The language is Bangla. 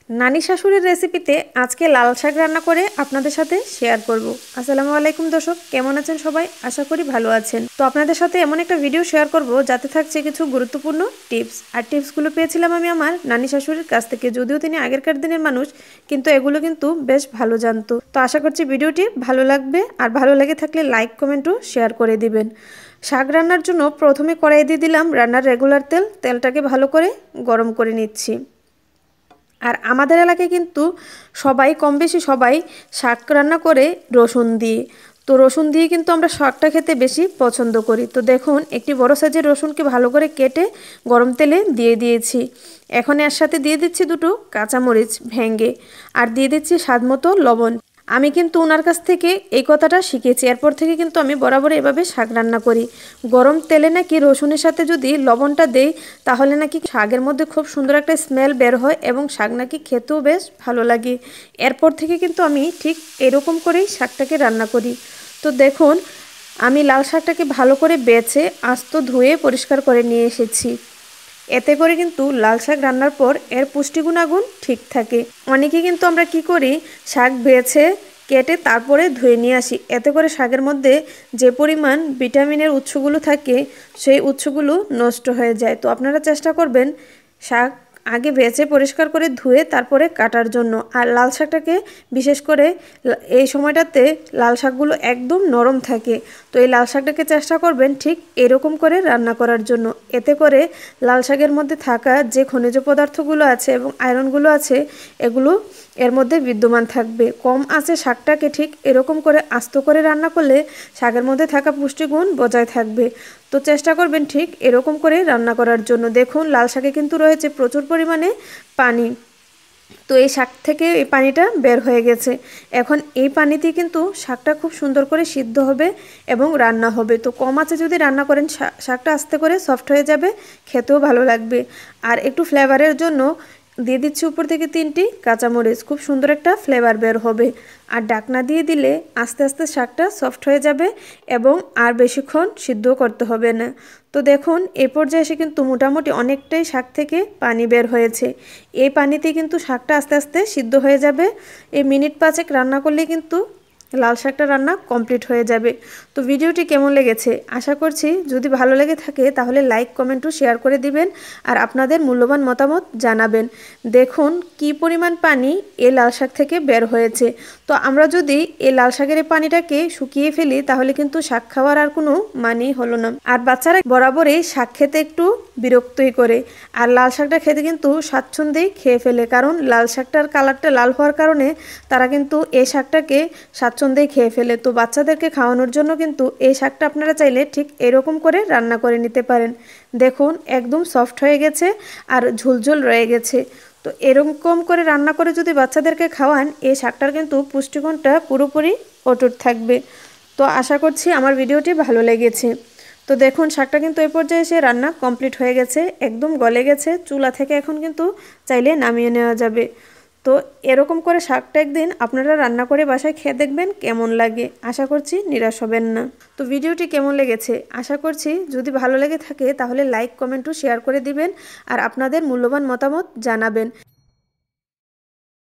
নানি শাশুড়ির রেসিপিতে আজকে লাল শাক রান্না করে আপনাদের সাথে শেয়ার করব। আসসালামু আলাইকুম দর্শক, কেমন আছেন সবাই? আশা করি ভালো আছেন। তো আপনাদের সাথে এমন একটা ভিডিও শেয়ার করব যাতে থাকছে কিছু গুরুত্বপূর্ণ টিপস। আর টিপসগুলো পেয়েছিলাম আমি আমার নানি শাশুড়ির কাছ থেকে, যদিও তিনি আগেরকার দিনের মানুষ, কিন্তু এগুলো কিন্তু বেশ ভালো জানতো। তো আশা করছি ভিডিওটি ভালো লাগবে, আর ভালো লেগে থাকলে লাইক কমেন্টও শেয়ার করে দিবেন। শাক রান্নার জন্য প্রথমে কড়াইয়ে দিয়ে দিলাম রান্নার রেগুলার তেল। তেলটাকে ভালো করে গরম করে নিচ্ছি। আর আমাদের এলাকায় কিন্তু সবাই কম বেশি সবাই শাক রান্না করে রসুন দিয়ে। তো রসুন দিয়ে কিন্তু আমরা শাকটা খেতে বেশি পছন্দ করি। তো দেখুন, একটি বড় সাইজের রসুনকে ভালো করে কেটে গরম তেলে দিয়ে দিয়েছি। এখন এর সাথে দিয়ে দিচ্ছি দুটো কাঁচামরিচ ভেঙে, আর দিয়ে দিচ্ছি স্বাদমতো লবণ। আমি কিন্তু ওনার কাছ থেকে এই কথাটা শিখেছি। এরপর থেকে কিন্তু আমি বরাবর এভাবে শাক রান্না করি। গরম তেলে নাকি রসুনের সাথে যদি লবণটা দেই, তাহলে নাকি শাকের মধ্যে খুব সুন্দর একটা স্মেল বের হয় এবং শাক নাকি খেতেও বেশ ভালো লাগে। এরপর থেকে কিন্তু আমি ঠিক এরকম করেই শাকটাকে রান্না করি। তো দেখুন, আমি লাল শাকটাকে ভালো করে বেছে আস্ত ধুয়ে পরিষ্কার করে নিয়ে এসেছি। এতে করে কিন্তু লাল শাক রান্নার পর এর পুষ্টিগুণাগুণ ঠিক থাকে। অনেকে কিন্তু আমরা কি করি, শাক বেছে কেটে তারপরে ধুয়ে নিয়ে আসি। এতে করে শাকের মধ্যে যে পরিমাণ ভিটামিনের উৎসগুলো থাকে, সেই উৎসগুলো নষ্ট হয়ে যায়। তো আপনারা চেষ্টা করবেন শাক আগে বেছে পরিষ্কার করে ধুয়ে তারপরে কাটার জন্য। আর লাল শাকটাকে বিশেষ করে এই সময়টাতে লাল শাকগুলো একদম নরম থাকে। তো এই লাল শাকটাকে চেষ্টা করবেন ঠিক এরকম করে রান্না করার জন্য। এতে করে লাল শাকের মধ্যে থাকা যে খনিজ পদার্থগুলো আছে এবং আয়রনগুলো আছে, এগুলো এর মধ্যে বিদ্যমান থাকবে। কম আঁচে শাকটাকে ঠিক এরকম করে আস্ত করে রান্না করলে শাকের মধ্যে থাকা পুষ্টিগুণ বজায় থাকবে। তো চেষ্টা করবেন ঠিক এরকম করে রান্না করার জন্য। দেখুন, লাল শাকে কিন্তু রয়েছে প্রচুর পরিমাণে পানি। তো এই শাক থেকে এই পানিটা বের হয়ে গেছে। এখন এই পানিতেই কিন্তু শাকটা খুব সুন্দর করে সিদ্ধ হবে এবং রান্না হবে। তো কম আঁচে যদি রান্না করেন শাকটা আস্তে করে সফট হয়ে যাবে, খেতেও ভালো লাগবে। আর একটু ফ্লেভারের জন্য দিয়ে দিচ্ছি উপর থেকে 3টি কাঁচামরিচ, খুব সুন্দর একটা ফ্লেভার বের হবে। আর ডাকনা দিয়ে দিলে আস্তে আস্তে শাকটা সফট হয়ে যাবে এবং আর বেশিক্ষণ সিদ্ধ করতে হবে না। তো দেখুন, এই পর্যায়ে এসে কিন্তু মোটামুটি অনেকটাই শাক থেকে পানি বের হয়েছে। এই পানিতে কিন্তু শাকটা আস্তে আস্তে সিদ্ধ হয়ে যাবে। এই মিনিট 5 রান্না করলে কিন্তু লাল শাকটা রান্না কমপ্লিট হয়ে যাবে। তো ভিডিওটি কেমন লেগেছে? আশা করছি যদি ভালো লেগে থাকে তাহলে লাইক কমেন্ট ও শেয়ার করে দিবেন, আর আপনাদের মূল্যবান মতামত জানাবেন। দেখুন কি পরিমাণ পানি এই লাল শাক থেকে বের হয়েছে। তো আমরা যদি এই লাল শাকের এই পানিটাকে শুকিয়ে ফেলি, তাহলে কিন্তু শাক খাওয়ার আর কোনো মানেই হলো না। আর বাচ্চারা বরাবরই শাক খেতে একটু বিরক্তই করে, আর লাল শাকটা খেতে কিন্তু স্বাচ্ছন্দ্যেই খেয়ে ফেলে। কারণ লাল শাকটার কালারটা লাল হওয়ার কারণে তারা কিন্তু এই শাকটাকে স্বাচ্ছন্দ্যেই খেয়ে ফেলে। তো বাচ্চাদেরকে খাওয়ানোর জন্য কিন্তু এই শাকটা আপনারা চাইলে ঠিক এরকম করে রান্না করে নিতে পারেন। দেখুন একদম সফট হয়ে গেছে আর ঝুলঝুল রয়ে গেছে। তো এরকম করে রান্না করে যদি বাচ্চাদেরকে খাওয়ান, এই শাকটার কিন্তু পুষ্টিগুণটা পুরোপুরি অটুট থাকবে। তো আশা করছি আমার ভিডিওটি ভালো লেগেছে। তো দেখুন, শাকটা কিন্তু এই পর্যায়ে এসে রান্না কমপ্লিট হয়ে গেছে, একদম গলে গেছে চুলা থেকে। এখন কিন্তু চাইলে নামিয়ে নেওয়া যাবে। তো এরকম করে শাকটা একদিন আপনারা রান্না করে বাসায় খেয়ে দেখবেন কেমন লাগে। আশা করছি নিরাশ হবেন না। তো ভিডিওটি কেমন লেগেছে? আশা করছি যদি ভালো লেগে থাকে তাহলে লাইক কমেন্ট ও শেয়ার করে দিবেন, আর আপনাদের মূল্যবান মতামত জানাবেন।